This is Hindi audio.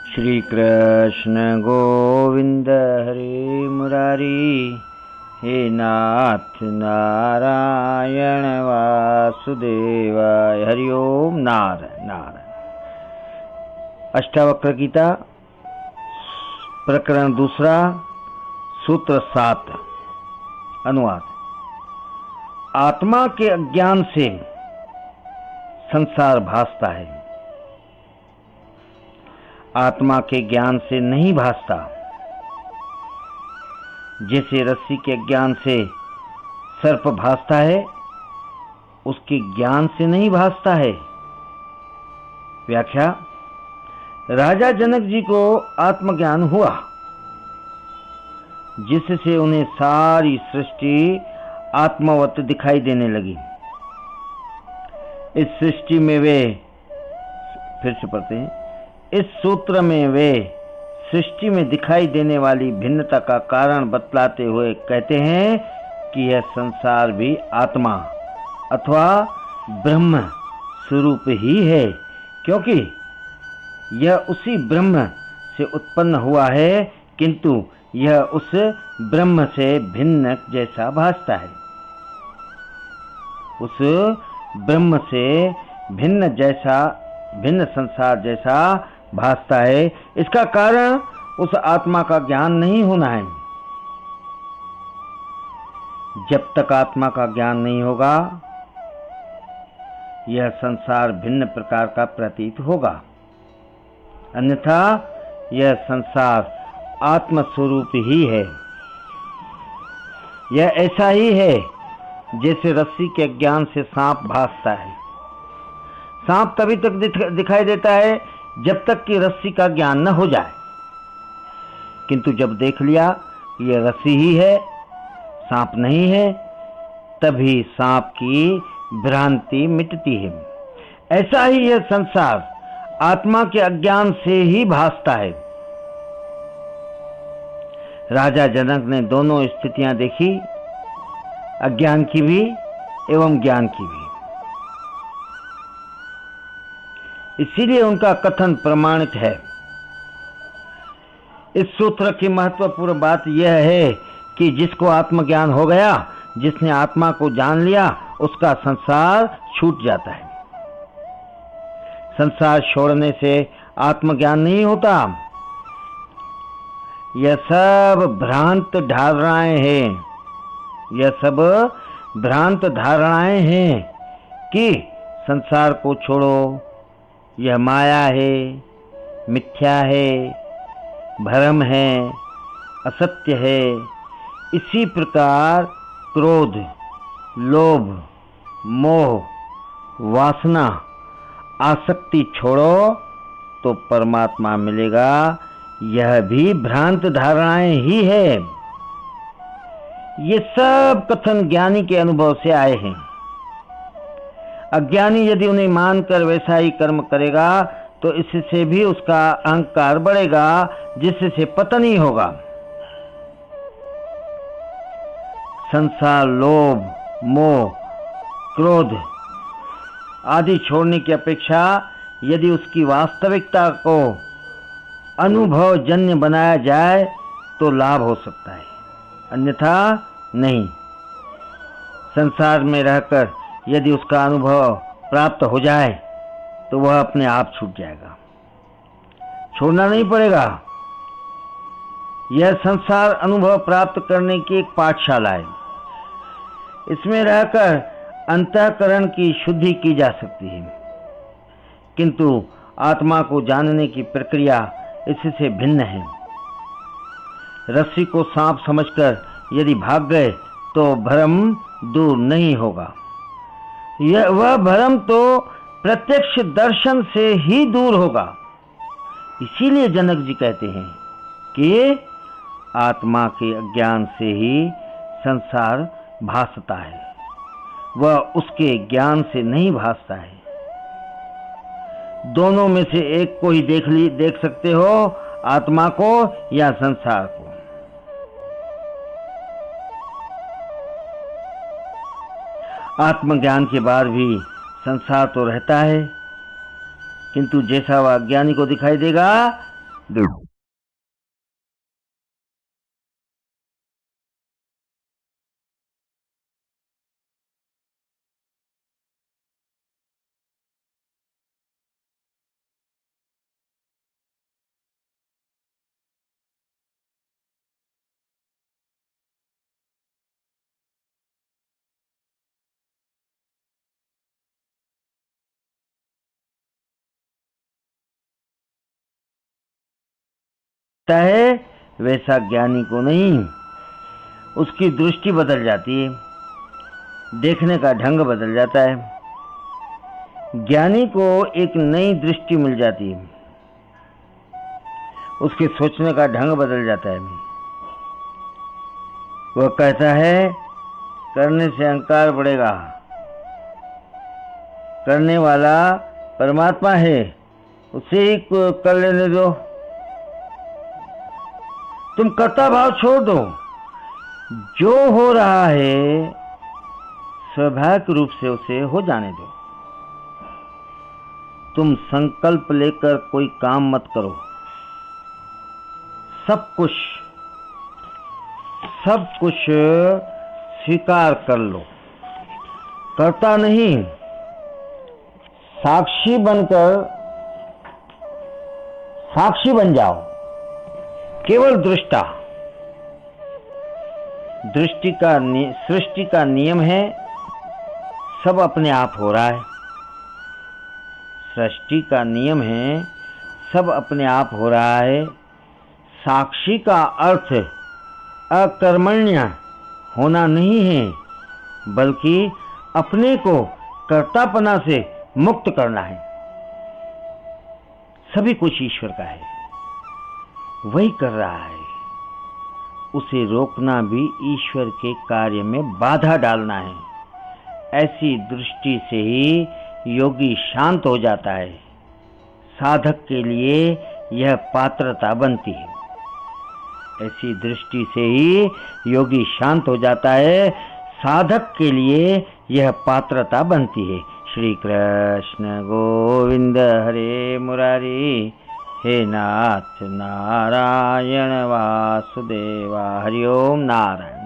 श्री कृष्ण गोविंद हरे मुरारी, हे नाथ नारायण वासुदेवाय। हरि ओम। नारायण नारायण। अष्टावक्र गीता प्रकरण दूसरा, सूत्र 7। अनुवाद। आत्मा के अज्ञान से संसार भासता है, आत्मा के ज्ञान से नहीं भासता। जैसे रस्सी के ज्ञान से सर्प भासता है, उसके ज्ञान से नहीं भासता है। व्याख्या। राजा जनक जी को आत्मज्ञान हुआ, जिससे उन्हें सारी सृष्टि आत्मवत दिखाई देने लगी। इस सृष्टि में वे, फिर से पढ़ते हैं, इस सूत्र में वे सृष्टि में दिखाई देने वाली भिन्नता का कारण बतलाते हुए कहते हैं कि यह संसार भी आत्मा अथवा ब्रह्म स्वरूप ही है, क्योंकि यह उसी ब्रह्म से उत्पन्न हुआ है, किंतु यह उस ब्रह्म से भिन्न जैसा भासता है। उस ब्रह्म से भिन्न संसार जैसा भासता है। इसका कारण उस आत्मा का ज्ञान नहीं होना है। जब तक आत्मा का ज्ञान नहीं होगा, यह संसार भिन्न प्रकार का प्रतीत होगा, अन्यथा यह संसार आत्म स्वरूप ही है। यह ऐसा ही है जैसे रस्सी के ज्ञान से सांप भासता है। सांप तभी तक दिखाई देता है जब तक कि रस्सी का ज्ञान न हो जाए, किंतु जब देख लिया कि यह रस्सी ही है, सांप नहीं है, तभी सांप की भ्रांति मिटती है। ऐसा ही यह संसार आत्मा के अज्ञान से ही भासता है। राजा जनक ने दोनों स्थितियां देखी, अज्ञान की भी एवं ज्ञान की भी। इसीलिए उनका कथन प्रमाणित है। इस सूत्र की महत्वपूर्ण बात यह है कि जिसको आत्मज्ञान हो गया, जिसने आत्मा को जान लिया, उसका संसार छूट जाता है। संसार छोड़ने से आत्मज्ञान नहीं होता। यह सब भ्रांत धारणाएं हैं। यह सब भ्रांत धारणाएं हैं कि संसार को छोड़ो, यह माया है, मिथ्या है, भ्रम है, असत्य है। इसी प्रकार क्रोध, लोभ, मोह, वासना, आसक्ति छोड़ो तो परमात्मा मिलेगा। यह भी भ्रांत धारणाएं ही है। ये सब कथन ज्ञानी के अनुभव से आए हैं। अज्ञानी यदि उन्हें मानकर वैसा ही कर्म करेगा तो इससे भी उसका अहंकार बढ़ेगा, जिससे पतन ही होगा। संसार, लोभ, मोह, क्रोध आदि छोड़ने की अपेक्षा यदि उसकी वास्तविकता को अनुभव जन्य बनाया जाए तो लाभ हो सकता है, अन्यथा नहीं। संसार में रहकर यदि उसका अनुभव प्राप्त हो जाए तो वह अपने आप छूट जाएगा, छोड़ना नहीं पड़ेगा। यह संसार अनुभव प्राप्त करने की एक पाठशाला है। इसमें रहकर अंतःकरण की शुद्धि की जा सकती है, किंतु आत्मा को जानने की प्रक्रिया इससे भिन्न है। रस्सी को सांप समझकर यदि भाग गए तो भ्रम दूर नहीं होगा। वह भ्रम तो प्रत्यक्ष दर्शन से ही दूर होगा। इसीलिए जनक जी कहते हैं कि आत्मा के अज्ञान से ही संसार भासता है, वह उसके ज्ञान से नहीं भासता है। दोनों में से एक को ही देख सकते हो, आत्मा को या संसार को। आत्मज्ञान के बाद भी संसार तो रहता है, किंतु जैसा वह अज्ञानी को दिखाई देगा है वैसा ज्ञानी को नहीं। उसकी दृष्टि बदल जाती है, देखने का ढंग बदल जाता है। ज्ञानी को एक नई दृष्टि मिल जाती है, उसके सोचने का ढंग बदल जाता है। वह कहता है करने से अहंकार बढ़ेगा, करने वाला परमात्मा है, उसे ही कर लेने दो। तुम कर्ता भाव छोड़ दो, जो हो रहा है स्वाभाविक रूप से उसे हो जाने दो। तुम संकल्प लेकर कोई काम मत करो। सब कुछ स्वीकार कर लो, कर्ता नहीं, साक्षी बनकर साक्षी बन जाओ, केवल दृष्टा। सृष्टि का नियम है, सब अपने आप हो रहा है। सृष्टि का नियम है, सब अपने आप हो रहा है। साक्षी का अर्थ अकर्मण्य होना नहीं है, बल्कि अपने को कर्तापना से मुक्त करना है। सभी कुछ ईश्वर का है, वही कर रहा है। उसे रोकना भी ईश्वर के कार्य में बाधा डालना है। ऐसी दृष्टि से ही योगी शांत हो जाता है। साधक के लिए यह पात्रता बनती है। ऐसी दृष्टि से ही योगी शांत हो जाता है, साधक के लिए यह पात्रता बनती है। श्री कृष्ण गोविंद हरे मुरारी, हे नाथ नारायण वासुदेवा, हरि ओम नारायण।